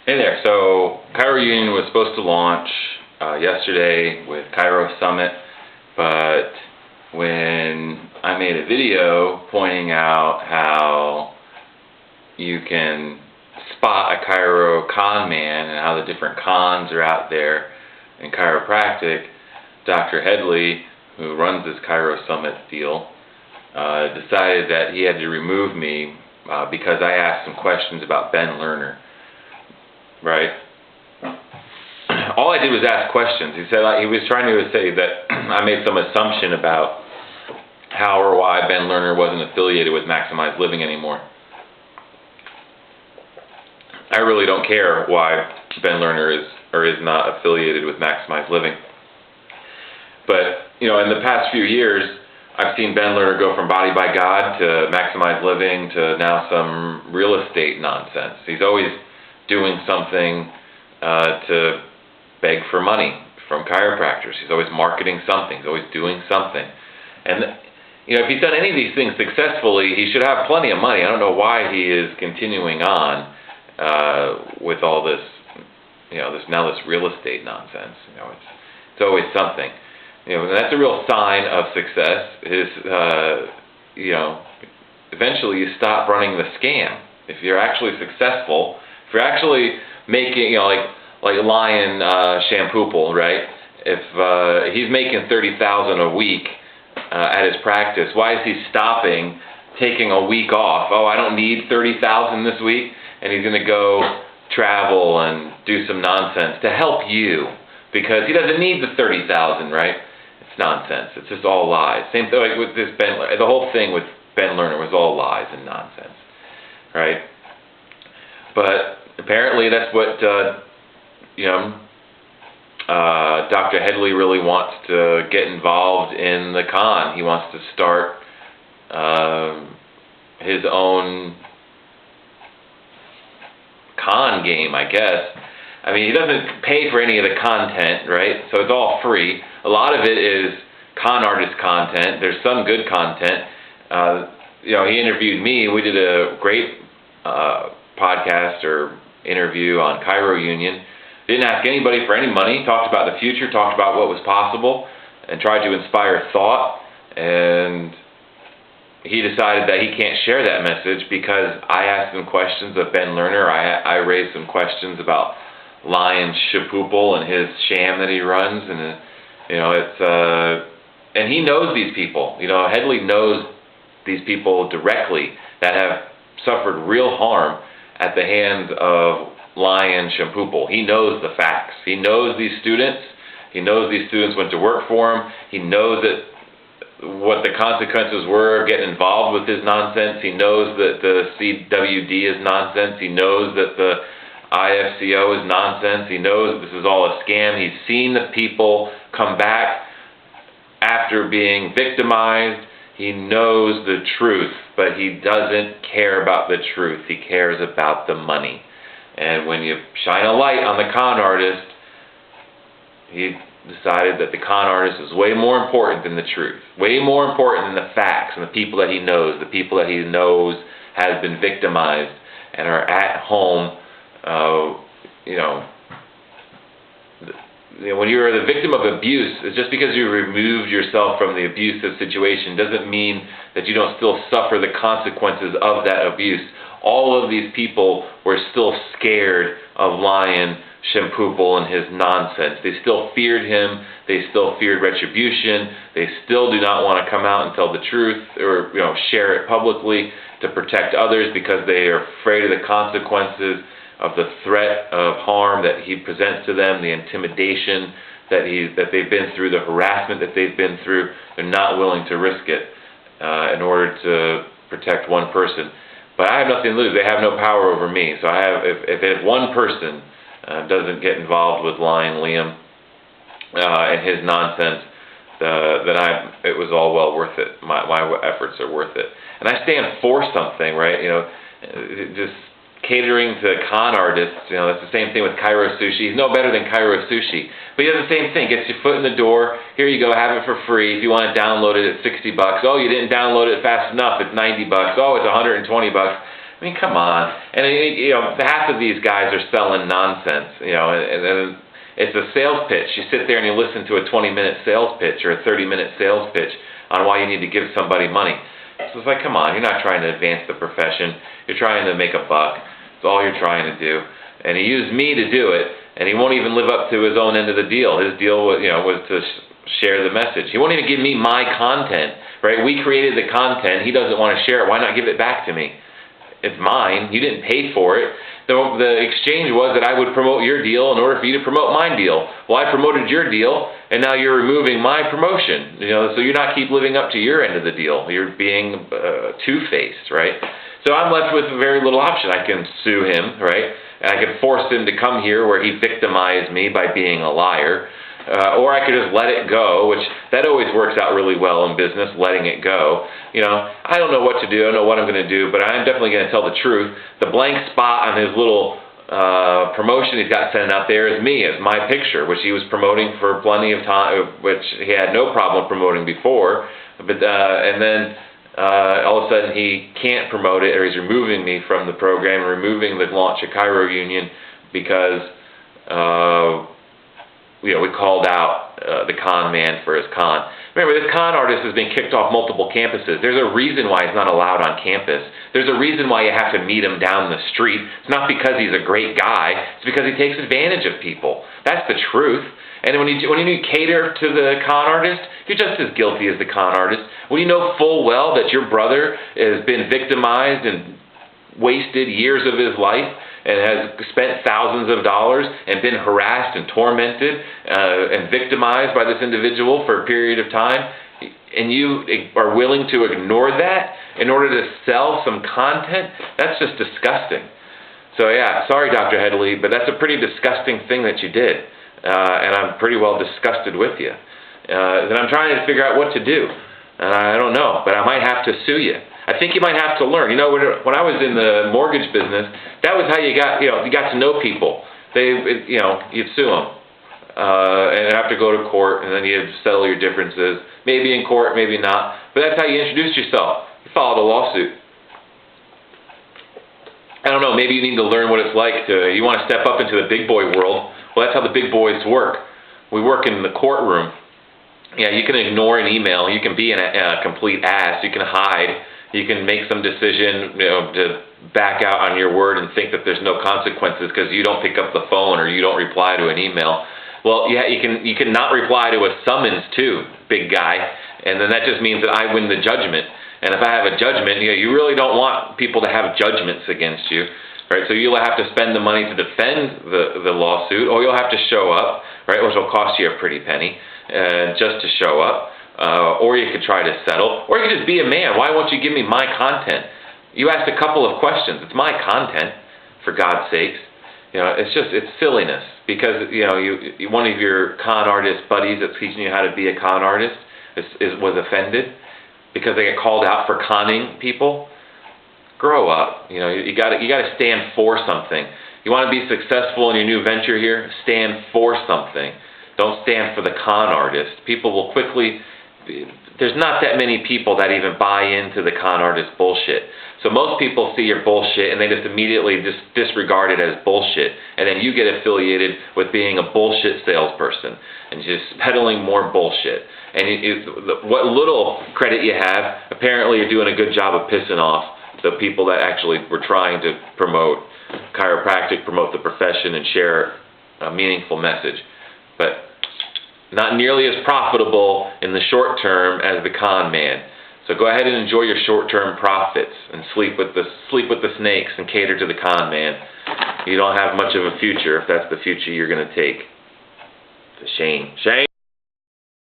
Hey there. So Chiro Union was supposed to launch yesterday with Chiro Summit, but when I made a video pointing out how you can spot a Chiro Con man and how the different cons are out there in chiropractic, Dr. Hedley, who runs this Chiro Summit deal, decided that he had to remove me because I asked some questions about Ben Lerner. Right? All I did was ask questions. He said he was trying to say that I made some assumption about how or why Ben Lerner wasn't affiliated with Maximized Living anymore. I really don't care why Ben Lerner is or is not affiliated with Maximized Living. But, in the past few years, I've seen Ben Lerner go from Body by God to Maximized Living to now some real estate nonsense. He's always doing something to beg for money from chiropractors. He's always marketing something. He's always doing something. And, if he's done any of these things successfully, he should have plenty of money. I don't know why he is continuing on with all this, this real estate nonsense. It's always something. And that's a real sign of success is, eventually you stop running the scam. If you're actually successful, if you're actually making, like Lying Shampoople, right? If he's making $30,000 a week at his practice, why is he stopping, taking a week off? Oh, I don't need $30,000 this week, and he's going to go travel and do some nonsense to help you because he doesn't need the $30,000, right? It's nonsense. It's just all lies. Same thing like with this the whole thing with Ben Lerner was all lies and nonsense, right? But apparently that's what Dr. Headley really wants to get involved in the con. He wants to start his own con game, I guess. I mean, he doesn't pay for any of the content, right? So it's all free. A lot of it is con artist content. There's some good content. He interviewed me. We did a great podcast or interview on Chiro Union. Didn't ask anybody for any money. Talked about the future. Talked about what was possible, and tried to inspire thought. And he decided that he can't share that message because I asked him questions of Ben Lerner. I raised some questions about Lying Shampoople and his sham that he runs, and and he knows these people. Headley knows these people directly that have suffered real harm at the hands of Lying Shampoople. He knows the facts. He knows these students. He knows these students went to work for him. He knows that what the consequences were of getting involved with his nonsense. He knows that the CWD is nonsense. He knows that the IFCO is nonsense. He knows that this is all a scam. He's seen the people come back after being victimized. He knows the truth, but he doesn't care about the truth. He cares about the money. And when you shine a light on the con artist, he decided that the con artist is way more important than the truth, way more important than the facts and the people that he knows has been victimized and are at home. When you're the victim of abuse, it's just because you removed yourself from the abusive situation doesn't mean that you don't still suffer the consequences of that abuse. All of these people were still scared of Lying Shampoople and his nonsense. They still feared him. They still feared retribution. They still do not want to come out and tell the truth or share it publicly to protect others because they are afraid of the consequences of the threat of harm that he presents to them, the intimidation that they've been through, the harassment that they've been through. They're not willing to risk it in order to protect one person. But I have nothing to lose. They have no power over me. So if one person doesn't get involved with Lying Liam and his nonsense, it was all well worth it. My efforts are worth it. And I stand for something, right? Just catering to con artists, that's the same thing with Chiro Sushi. He's no better than Chiro Sushi, but he does the same thing. Gets your foot in the door. Here you go, have it for free. If you want to download it, it's $60. Oh, you didn't download it fast enough. It's $90. Oh, it's $120. I mean, come on. And half of these guys are selling nonsense, and it's a sales pitch. You sit there and you listen to a 20-minute sales pitch or a 30-minute sales pitch on why you need to give somebody money. So it's like, come on, you're not trying to advance the profession. You're trying to make a buck. That's all you're trying to do. And he used me to do it, and he won't even live up to his own end of the deal. His deal was, was to share the message. He won't even give me my content, right? We created the content. He doesn't want to share it. Why not give it back to me? It's mine. You didn't pay for it. The exchange was that I would promote your deal in order for you to promote my deal. Well, I promoted your deal, and now you're removing my promotion. So you're not keep living up to your end of the deal. You're being two-faced, right? So I'm left with very little option. I can sue him, right? And I can force him to come here where he victimized me by being a liar. Or I could just let it go, which that always works out really well in business, letting it go. I don't know what to do. I don't know what I'm going to do, but I'm definitely going to tell the truth. The blank spot on his little promotion he's got sent out there is me, is my picture, which he was promoting for plenty of time, which he had no problem promoting before. But and then all of a sudden he can't promote it, or he's removing me from the program, removing the launch of Chiro Union because we called out the con man for his con. Remember, this con artist has been kicked off multiple campuses. There's a reason why he's not allowed on campus. There's a reason why you have to meet him down the street. It's not because he's a great guy. It's because he takes advantage of people. That's the truth. And when you cater to the con artist, you're just as guilty as the con artist. When you know full well that your brother has been victimized and wasted years of his life and has spent thousands of dollars and been harassed and tormented and victimized by this individual for a period of time, and you are willing to ignore that in order to sell some content, that's just disgusting. So yeah, sorry, Dr. Headley, but that's a pretty disgusting thing that you did, and I'm pretty well disgusted with you. Then I'm trying to figure out what to do, and I don't know, but I might have to sue you. I think you might have to learn. When I was in the mortgage business, that was how you got to know people. You'd sue them, and have to go to court, and then you'd settle your differences. Maybe in court, maybe not. But that's how you introduce yourself. You filed a lawsuit. I don't know. Maybe you need to learn what it's like you want to step up into the big boy world. Well, that's how the big boys work. We work in the courtroom. Yeah, you can ignore an email. You can be a complete ass. You can hide. You can make some decision, to back out on your word and think that there's no consequences because you don't pick up the phone or you don't reply to an email. Well, yeah, you can not reply to a summons too, big guy, and then that just means that I win the judgment. And if I have a judgment, you really don't want people to have judgments against you, right? So you'll have to spend the money to defend the lawsuit, or you'll have to show up, right, which will cost you a pretty penny just to show up. Or you could try to settle, or you could just be a man. Why won't you give me my content? You asked a couple of questions. It's my content, for God's sakes. It's silliness because one of your con artist buddies that's teaching you how to be a con artist was offended because they get called out for conning people. Grow up. You got to stand for something. You want to be successful in your new venture here? Stand for something. Don't stand for the con artist. People will quickly. There's not that many people that even buy into the con artist bullshit. So most people see your bullshit and they just immediately disregard it as bullshit. And then you get affiliated with being a bullshit salesperson and just peddling more bullshit. And what little credit you have, apparently you're doing a good job of pissing off the people that actually were trying to promote chiropractic, promote the profession, and share a meaningful message. But not nearly as profitable in the short term as the con man. So go ahead and enjoy your short-term profits and sleep with the snakes and cater to the con man. You don't have much of a future if that's the future you're going to take. It's a shame. Shame.